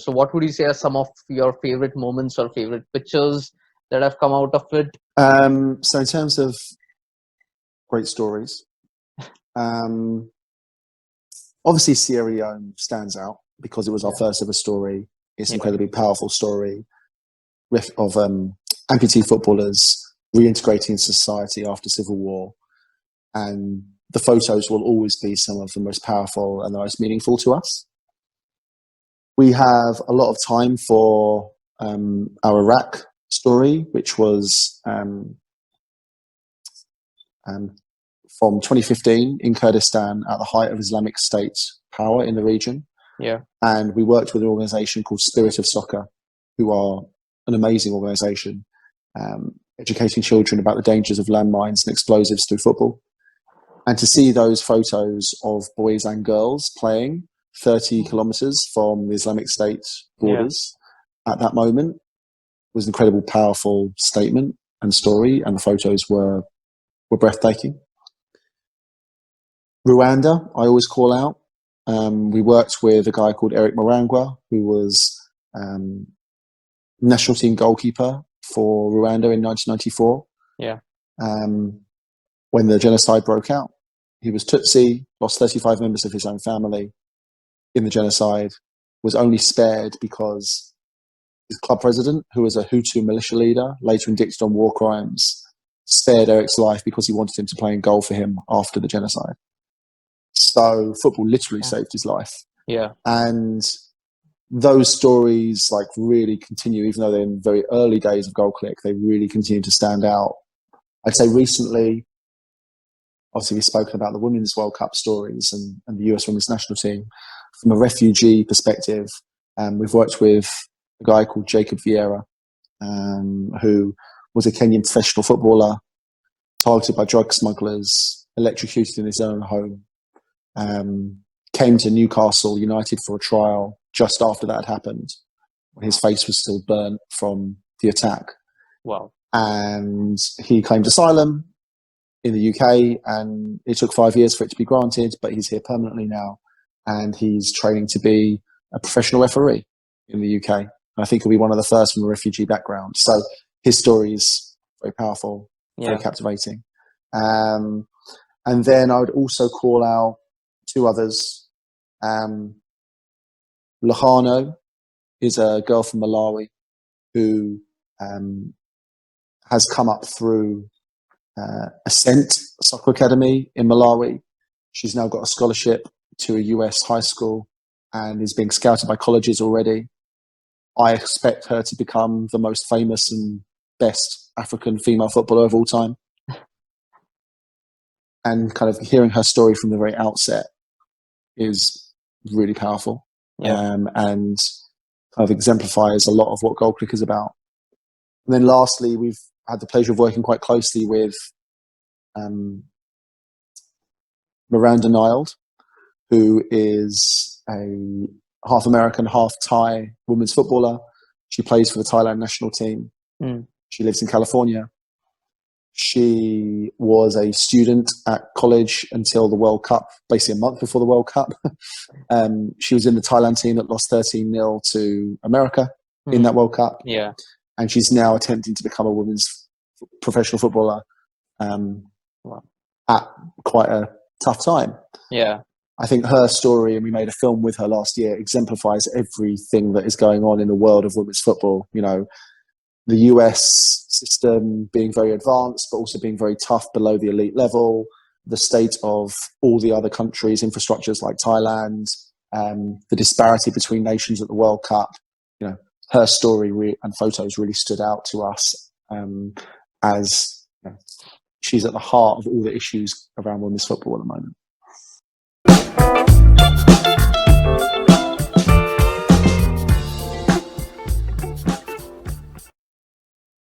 So what would you say are some of your favorite moments or favorite pictures that have come out of it? So in terms of great stories, obviously Sierra Leone stands out because it was our first ever story. It's an incredibly powerful story of amputee footballers reintegrating into society after civil war. And the photos will always be some of the most powerful and the most meaningful to us. We have a lot of time for our Iraq story, which was from 2015 in Kurdistan at the height of Islamic State power in the region. Yeah. And we worked with an organization called Spirit of Soccer, who are an amazing organization, educating children about the dangers of landmines and explosives through football. And to see those photos of boys and girls playing 30 kilometers from the Islamic State borders at that moment was an incredible, powerful statement and story. And the photos were breathtaking. Rwanda, I always call out. We worked with a guy called Eric Marangwa, who was national team goalkeeper for Rwanda in 1994. Yeah. When the genocide broke out, he was Tutsi, lost 35 members of his own family in the genocide, was only spared because his club president, who was a Hutu militia leader, later indicted on war crimes, spared Eric's life because he wanted him to play in goal for him after the genocide. So football literally saved his life. Yeah. And those stories like really continue, even though they're in very early days of Goal Click, they really continue to stand out. I'd say recently, obviously we've spoken about the Women's World Cup stories and the US Women's National Team. From a refugee perspective, we've worked with a guy called Jacob Vieira, who was a Kenyan professional footballer, targeted by drug smugglers, electrocuted in his own home, came to Newcastle United for a trial just after that had happened, when his face was still burnt from the attack. Wow. And he claimed asylum in the UK, and it took 5 years for it to be granted, but he's here permanently now, and he's training to be a professional referee in the UK. And I think he'll be one of the first from a refugee background. So his story is very powerful, very captivating. And then I would also call out two others. Lahano is a girl from Malawi who has come up through Ascent Soccer Academy in Malawi. She's now got a scholarship to a US high school and is being scouted by colleges already. I expect her to become the most famous and best African female footballer of all time. And kind of hearing her story from the very outset is really powerful. And kind of exemplifies a lot of what Goal Click is about. And then lastly, we've had the pleasure of working quite closely with Miranda Nylde, who is a half American, half Thai women's footballer. She plays for the Thailand national team. She lives in California. She was a student at college until the World Cup, basically a month before the World Cup. She was in the Thailand team that lost 13-0 to America in that World Cup. Yeah. And she's now attempting to become a women's professional footballer at quite a tough time. Yeah. I think her story, and we made a film with her last year, exemplifies everything that is going on in the world of women's football. You know, the US system being very advanced, but also being very tough below the elite level, the state of all the other countries' infrastructures like Thailand, the disparity between nations at the World Cup. You know, her story and photos really stood out to us as she's at the heart of all the issues around women's football at the moment.